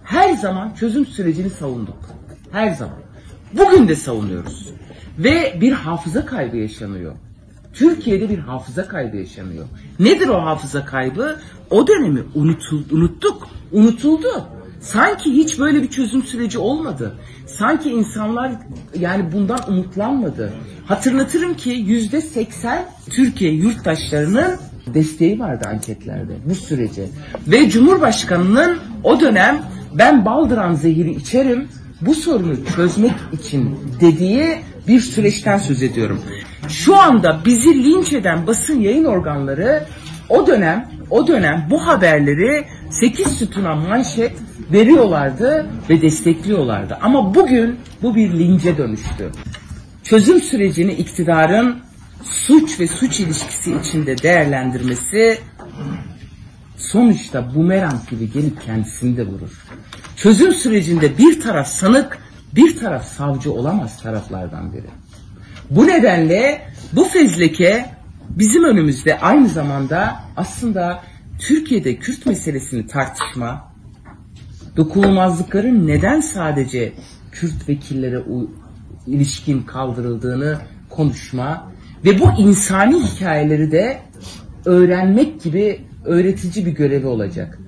her zaman çözüm sürecini savunduk. Her zaman. Bugün de savunuyoruz. Ve bir hafıza kaybı yaşanıyor. Türkiye'de bir hafıza kaybı yaşanıyor. Nedir o hafıza kaybı? O dönemi unuttuk, unutuldu. Sanki hiç böyle bir çözüm süreci olmadı. Sanki insanlar yani bundan umutlanmadı. Hatırlatırım ki %80 Türkiye yurttaşlarının desteği vardı anketlerde bu sürece. Ve Cumhurbaşkanı'nın o dönem ben baldıran zehiri içerim bu sorunu çözmek için dediği bir süreçten söz ediyorum. Şu anda bizi linç eden basın yayın organları o dönem bu haberleri 8 sütuna manşet veriyorlardı ve destekliyorlardı. Ama bugün bu bir lince dönüştü. Çözüm sürecini iktidarın suç ve suç ilişkisi içinde değerlendirmesi sonuçta bumerang gibi gelip kendisini de vurur. Çözüm sürecinde bir taraf sanık, bir taraf savcı olamaz taraflardan biri. Bu nedenle bu fezleke bizim önümüzde aynı zamanda aslında Türkiye'de Kürt meselesini tartışma, dokunulmazlıkların neden sadece Kürt vekillere ilişkin kaldırıldığını konuşma ve bu insani hikayeleri de öğrenmek gibi öğretici bir görevi olacak.